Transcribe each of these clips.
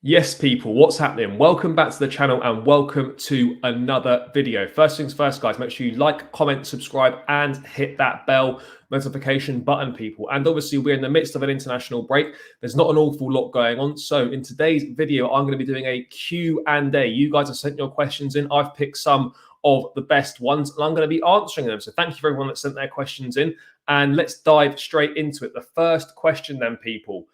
Yes, people, what's happening? Welcome back to the channel and welcome to another video. First things first, guys, make sure you like, comment, subscribe, and hit that bell notification button, people. And obviously, we're in the midst of an international break. There's not an awful lot going on. So in today's video, I'm going to be doing a Q&A. You guys have sent your questions in. I've picked some of the best ones, and I'm going to be answering them. So thank you for everyone that sent their questions in. And let's dive straight into it. The first question then, people.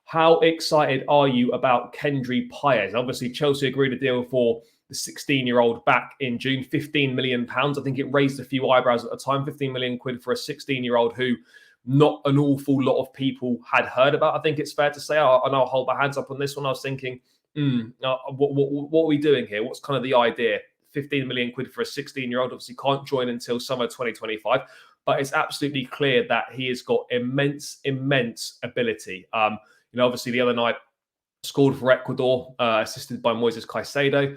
How excited are you about Kendry Paez? Obviously, Chelsea agreed a deal for the 16-year-old back in June, £15 million. I think it raised a few eyebrows at the time, 15 million quid for a 16-year-old who not an awful lot of people had heard about. I think it's fair to say, and I'll hold my hands up on this one. I was thinking, what are we doing here? What's kind of the idea? 15 million quid for a 16-year-old, obviously can't join until summer 2025. But it's absolutely clear that he has got immense ability. Obviously the other night scored for Ecuador, assisted by Moises Caicedo.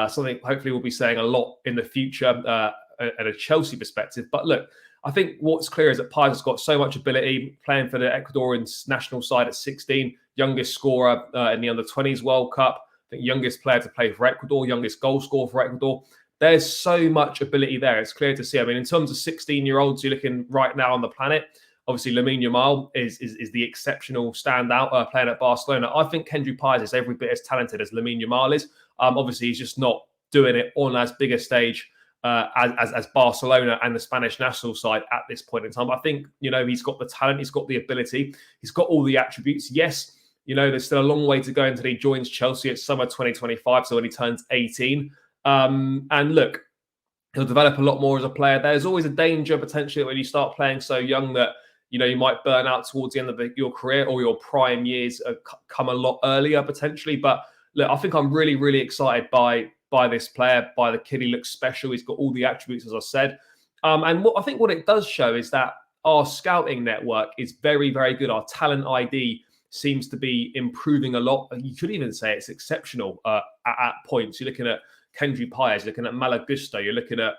Something hopefully we'll be saying a lot in the future at a Chelsea perspective. But look, I think what's clear is that Paez has got so much ability, playing for the Ecuadorian national side at 16, youngest scorer in the Under-20s World Cup, I think youngest player to play for Ecuador, youngest goal scorer for Ecuador. There's so much ability there. It's clear to see. I mean, in terms of 16-year-olds, you're looking right now on the planet. Obviously, Lamine Yamal is the exceptional standout playing at Barcelona. I think Kendry Paez is every bit as talented as Lamine Yamal is. Obviously, he's just not doing it on as big a stage as Barcelona and the Spanish national side at this point in time. I think, he's got the talent, he's got the ability, he's got all the attributes. Yes, there's still a long way to go until he joins Chelsea at summer 2025, so when he turns 18. And look, he'll develop a lot more as a player. There's always a danger potentially when you start playing so young that you might burn out towards the end of your career, or your prime years come a lot earlier potentially. But look, I think I'm really, really excited by this player, by the kid. He looks special. He's got all the attributes, as I said. And I think what it does show is that our scouting network is very, very good. Our talent ID seems to be improving a lot. You could even say it's exceptional at points. You're looking at Kendry Paez, you're looking at Malagusto, you're looking at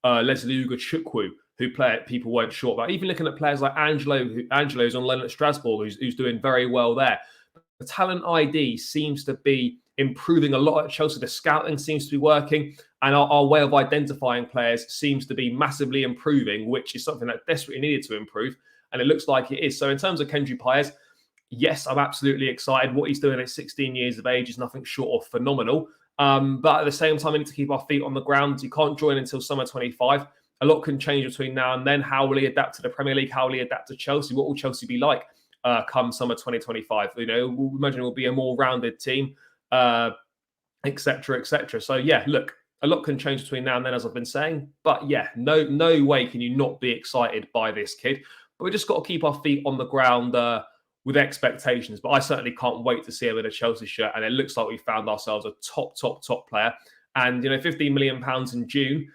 Leslie Ugochukwu, who people weren't sure about. Even looking at players like Angelo's on loan at Strasbourg, who's doing very well there. The talent ID seems to be improving a lot at Chelsea. The scouting seems to be working, and our way of identifying players seems to be massively improving, which is something that desperately needed to improve, and it looks like it is. So in terms of Kendry Paez, yes, I'm absolutely excited. What he's doing at 16 years of age is nothing short of phenomenal. But at the same time, we need to keep our feet on the ground. He can't join until summer 25. A lot can change between now and then. How will he adapt to the Premier League? How will he adapt to Chelsea? What will Chelsea be like come summer 2025? We'll imagine it will be a more rounded team, etc., etc. So yeah, look, a lot can change between now and then, as I've been saying. But yeah, no way can you not be excited by this kid. But we just got to keep our feet on the ground with expectations. But I certainly can't wait to see him in a Chelsea shirt. And it looks like we found ourselves a top player. And £15 million in June.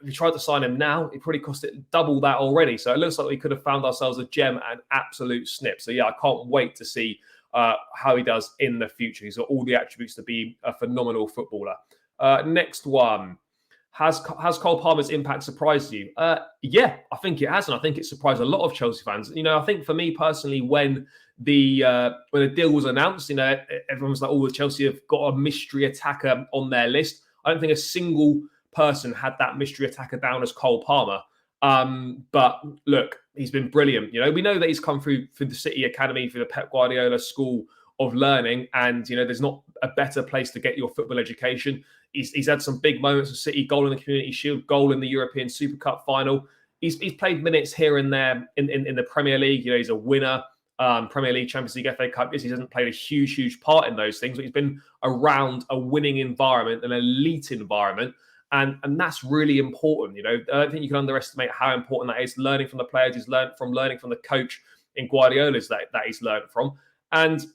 If you tried to sign him now, it probably cost it double that already. So it looks like we could have found ourselves a gem and absolute snip. So yeah, I can't wait to see how he does in the future. He's got all the attributes to be a phenomenal footballer. Next one. Has Cole Palmer's impact surprised you? Yeah, I think it has, and I think it surprised a lot of Chelsea fans. I think for me personally, when the deal was announced, everyone was like, "Oh, Chelsea have got a mystery attacker on their list." I don't think a single person had that mystery attacker down as Cole Palmer. But look, he's been brilliant. We know that he's come through the City Academy, through the Pep Guardiola School of Learning, and there's not a better place to get your football education. He's had some big moments with City, goal in the Community Shield, goal in the European Super Cup final. He's played minutes here and there in the Premier League. He's a winner, Premier League, Champions League, FA Cup. Yes, he hasn't played a huge part in those things, but he's been around a winning environment, an elite environment. And that's really important. I don't think you can underestimate how important that is. Learning from the players, learning from the coach in Guardiola's that he's learned from. And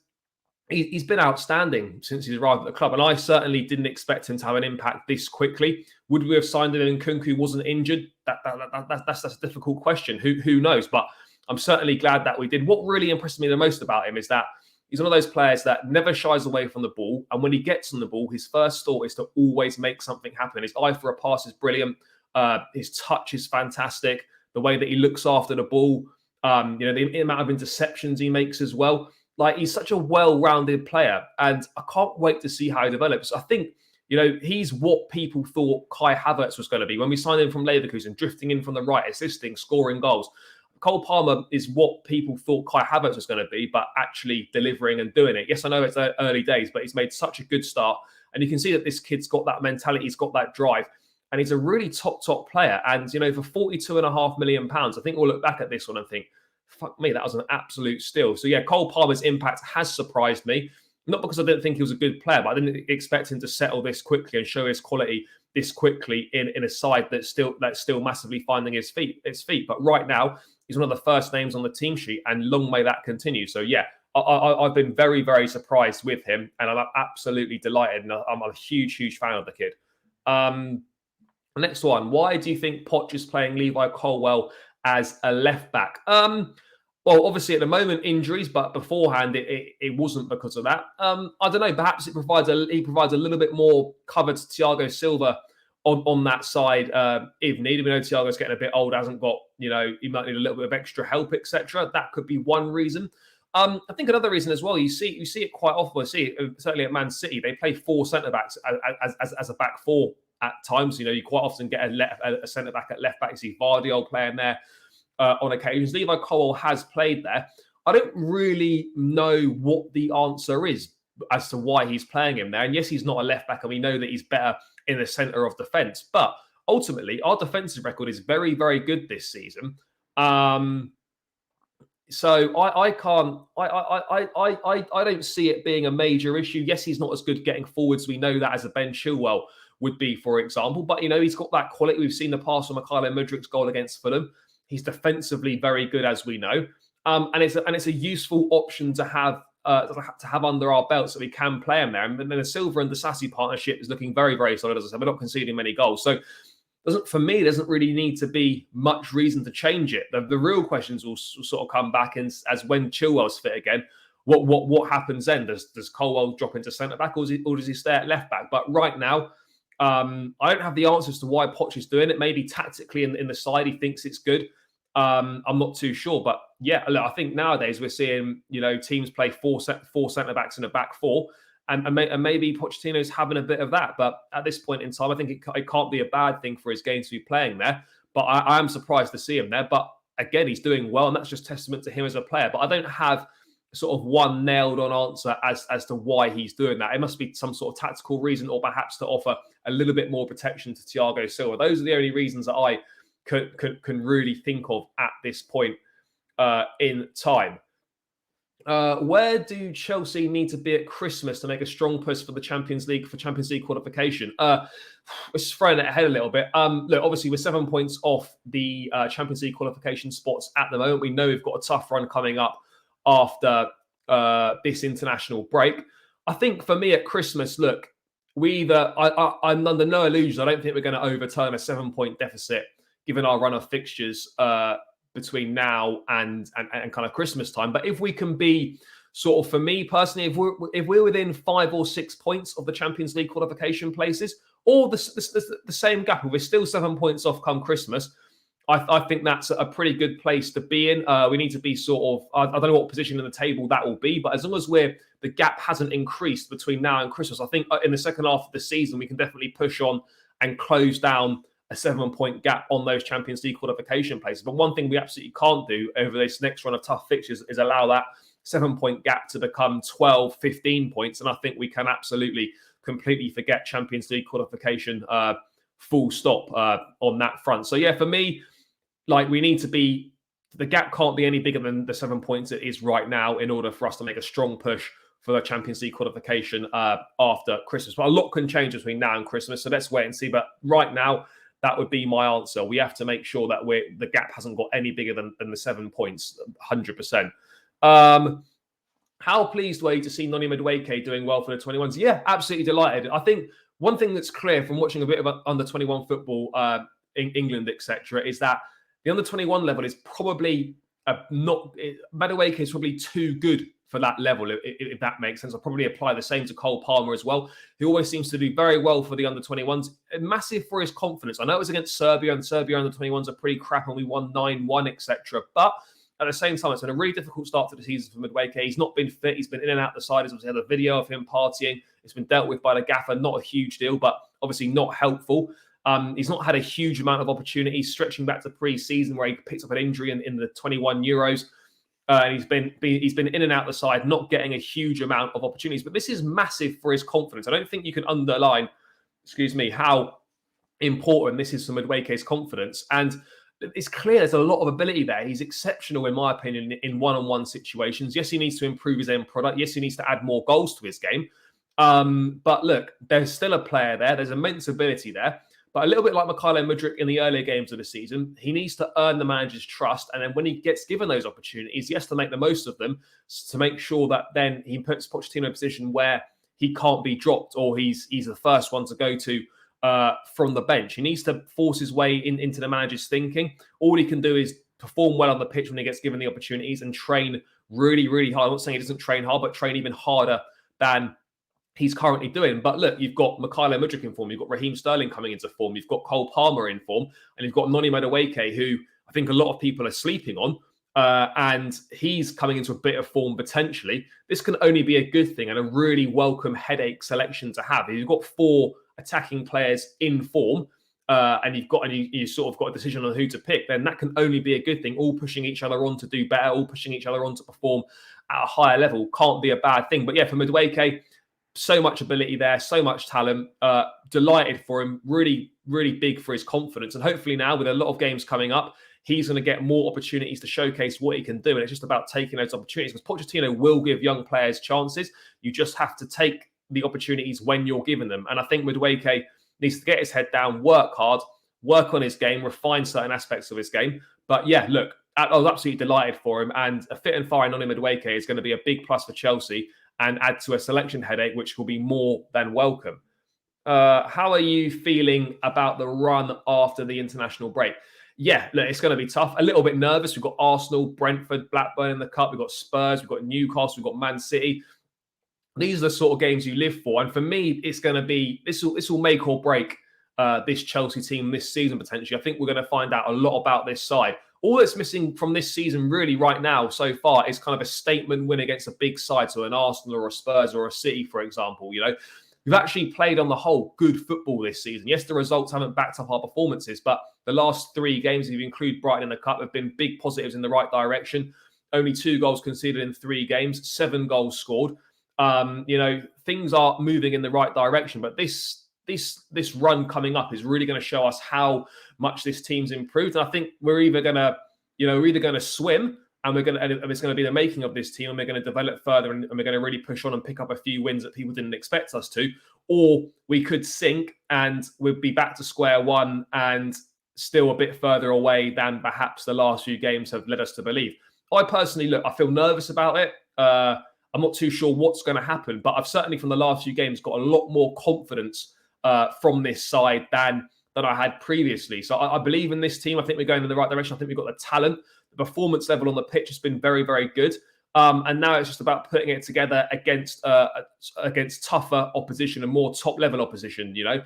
he's been outstanding since he's arrived at the club. And I certainly didn't expect him to have an impact this quickly. Would we have signed him if Nkunku wasn't injured? That's a difficult question. Who knows? But I'm certainly glad that we did. What really impressed me the most about him is that he's one of those players that never shies away from the ball. And when he gets on the ball, his first thought is to always make something happen. His eye for a pass is brilliant. His touch is fantastic. The way that he looks after the ball, the amount of interceptions he makes as well. like he's such a well-rounded player, and I can't wait to see how he develops. I think, you know, he's what people thought Kai Havertz was going to be when we signed him from Leverkusen, drifting in from the right, assisting, scoring goals. Cole Palmer is what people thought Kai Havertz was going to be, but actually delivering and doing it. Yes, I know it's early days, but he's made such a good start. And you can see that this kid's got that mentality, he's got that drive, and he's a really top player. And, you know, for £42.5 million, I think we'll look back at this one and think, fuck me, that was an absolute steal. So, yeah, Cole Palmer's impact has surprised me. Not because I didn't think he was a good player, but I didn't expect him to settle this quickly and show his quality this quickly in a side that's still massively finding its feet. But right now, he's one of the first names on the team sheet, and long may that continue. So, yeah, I've been very, very surprised with him, and I'm absolutely delighted. And I'm a huge fan of the kid. Next one. Why do you think Poch is playing Levi Colwill as a left back? Well, obviously at the moment injuries, but beforehand it wasn't because of that. I don't know. Perhaps he provides a little bit more cover to Thiago Silva on that side if needed. We know Thiago's getting a bit old, hasn't got, you know, he might need a little bit of extra help, etc. That could be one reason. I think another reason as well, you see it quite often. I see it certainly at Man City, they play 4 centre backs as a back four at times. You know, you quite often get a centre back at left back. You see Vardy playing there on occasions. Levi Colwill has played there. I don't really know what the answer is as to why he's playing him there. And yes, he's not a left back, and we know that he's better in the centre of defence. But ultimately, our defensive record is very, very good this season. So I don't see it being a major issue. Yes, he's not as good getting forwards. We know that as a Ben Chilwell would be, for example. But, you know, he's got that quality. We've seen the pass from Mykhailo Mudrik's goal against Fulham. He's defensively very good, as we know. And it's a useful option to have under our belt, so we can play him there. And then the Silva and the Disasi partnership is looking very, very solid. As I said, we're not conceding many goals. So for me, doesn't really need to be much reason to change it. The real questions will sort of come back as when Chilwell's fit again. What happens then? Does Colwill drop into centre back, or does he stay at left back? But right now, I don't have the answers to why Poch is doing it. Maybe tactically in the side he thinks it's good. I'm not too sure, but yeah, look, I think nowadays we're seeing, you know, teams play four centre backs in a back four, and maybe Pochettino's having a bit of that. But at this point in time, I think it can't be a bad thing for his game to be playing there. But I am surprised to see him there. But again, he's doing well, and that's just testament to him as a player. But I don't have sort of one nailed on answer as to why he's doing that. It must be some sort of tactical reason, or perhaps to offer a little bit more protection to Thiago Silva. Those are the only reasons that I can really think of at this point in time. Where do Chelsea need to be at Christmas to make a strong push for the Champions League qualification? Let's throw it ahead a little bit. Look, obviously we're 7 points off the Champions League qualification spots at the moment. We know we've got a tough run coming up after this international break. I think for me at Christmas, look, I'm under no illusions. I don't think we're going to overturn a 7-point deficit given our run of fixtures between now and kind of Christmas time. But if we can be sort of, for me personally, if we're within 5 or 6 points of the Champions League qualification places, or the same gap, we're still 7 points off come Christmas, I think that's a pretty good place to be in. We need to be sort of, I don't know what position in the table that will be, but as long as the gap hasn't increased between now and Christmas, I think in the second half of the season, we can definitely push on and close down a 7-point gap on those Champions League qualification places. But one thing we absolutely can't do over this next run of tough fixtures is allow that 7-point gap to become 12, 15 points. And I think we can absolutely completely forget Champions League qualification full stop on that front. So yeah, for me, like the gap can't be any bigger than the 7 points it is right now in order for us to make a strong push for the Champions League qualification after Christmas. But a lot can change between now and Christmas, so let's wait and see. But right now, that would be my answer. We have to make sure that the gap hasn't got any bigger than the 7 points, 100%. How pleased were you to see Noni Madueke doing well for the 21s? Yeah, absolutely delighted. I think one thing that's clear from watching a bit of under-21 football in England, etc., is that the under-21 level is probably Madueke is probably too good for that level, if that makes sense. I'll probably apply the same to Cole Palmer as well. He always seems to do very well for the under-21s. Massive for his confidence. I know it was against Serbia, and Serbia under-21s are pretty crap, and we won 9-1, etc. But at the same time, it's been a really difficult start to the season for Madueke. He's not been fit. He's been in and out the side. As we had a video of him partying. It's been dealt with by the gaffer. Not a huge deal, but obviously not helpful. He's not had a huge amount of opportunities, stretching back to pre-season where he picked up an injury in the 21 Euros. And he's been in and out the side, not getting a huge amount of opportunities. But this is massive for his confidence. I don't think you can underline, how important this is for Madueke's confidence. And it's clear there's a lot of ability there. He's exceptional, in my opinion, in one-on-one situations. Yes, he needs to improve his end product. Yes, he needs to add more goals to his game. But look, there's still a player there. There's immense ability there. But a little bit like Mykhailo Mudryk in the earlier games of the season, he needs to earn the manager's trust. And then when he gets given those opportunities, he has to make the most of them to make sure that then he puts Pochettino in a position where he can't be dropped or he's the first one to go to from the bench. He needs to force his way into the manager's thinking. All he can do is perform well on the pitch when he gets given the opportunities and train really, really hard. I'm not saying he doesn't train hard, but train even harder than he's currently doing. But look, you've got Mykhailo Mudryk in form, you've got Raheem Sterling coming into form, you've got Cole Palmer in form, and you've got Noni Madueke, who I think a lot of people are sleeping on, and he's coming into a bit of form potentially. This can only be a good thing and a really welcome headache selection to have. You've got 4 attacking players in form, and you sort of got a decision on who to pick, then that can only be a good thing. All pushing each other on to do better, all pushing each other on to perform at a higher level can't be a bad thing. But yeah, for Madueke, so much ability there, so much talent. Delighted for him. Really, really big for his confidence. And hopefully now, with a lot of games coming up, he's going to get more opportunities to showcase what he can do. And it's just about taking those opportunities, because Pochettino will give young players chances. You just have to take the opportunities when you're given them. And I think Madueke needs to get his head down, work hard, work on his game, refine certain aspects of his game. But yeah, look, I was absolutely delighted for him. And a fit and firing Noni Madueke is going to be a big plus for Chelsea and add to a selection headache, which will be more than welcome. How are you feeling about the run after the international break? Yeah, look, it's going to be tough. A little bit nervous. We've got Arsenal, Brentford, Blackburn in the Cup. We've got Spurs. We've got Newcastle. We've got Man City. These are the sort of games you live for. And for me, it's going to be, this will make or break this Chelsea team this season, potentially. I think we're going to find out a lot about this side. All that's missing from this season really right now so far is kind of a statement win against a big side, so an Arsenal or a Spurs or a City, for example. You know, we've actually played on the whole good football this season. Yes, the results haven't backed up our performances, but the last 3 games, if you include Brighton in the Cup, have been big positives in the right direction. Only 2 goals conceded in 3 games, 7 goals scored. You know, things are moving in the right direction, but this run coming up is really going to show us how much this team's improved. And I think we're either going to swim, and it's going to be the making of this team, and we're going to develop further, and we're going to really push on and pick up a few wins that people didn't expect us to, or we could sink and we'll be back to square one and still a bit further away than perhaps the last few games have led us to believe. I personally, I feel nervous about it. I'm not too sure what's going to happen, but I've certainly from the last few games got a lot more confidence from this side than I had previously. So I believe in this team. I think we're going in the right direction. I think we've got the talent. The performance level on the pitch has been very, very good. And now it's just about putting it together against tougher opposition and more top-level opposition, you know.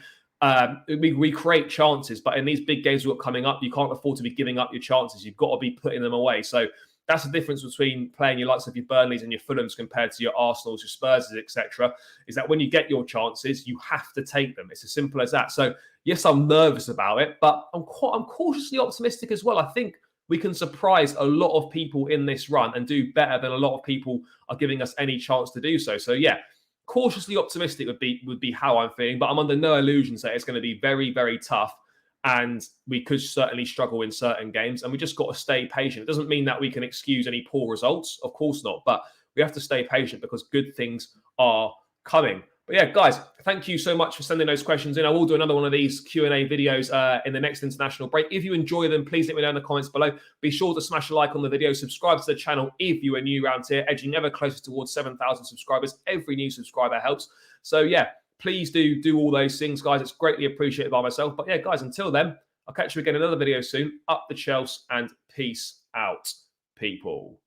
We create chances, but in these big games we've got coming up, you can't afford to be giving up your chances. You've got to be putting them away. So that's the difference between playing your likes of your Burnleys and your Fulhams compared to your Arsenals, your Spurses, etc. Is that when you get your chances, you have to take them. It's as simple as that. So yes, I'm nervous about it, but I'm cautiously optimistic as well. I think we can surprise a lot of people in this run and do better than a lot of people are giving us any chance to do so. So yeah, cautiously optimistic would be how I'm feeling, but I'm under no illusions that it's going to be very, very tough. And we could certainly struggle in certain games, and we just got to stay patient. It doesn't mean that we can excuse any poor results, of course not, but we have to stay patient because good things are coming. But yeah, guys, thank you so much for sending those questions in. I will do another one of these Q&A videos in the next international break. If you enjoy them, please let me know in the comments below. Be sure to smash a like on the video, subscribe to the channel if you are new around here, edging ever closer towards 7,000 subscribers. Every new subscriber helps. So yeah, please do all those things, guys. It's greatly appreciated by myself. But yeah, guys, until then, I'll catch you again in another video soon. Up the Chelsea and peace out, people.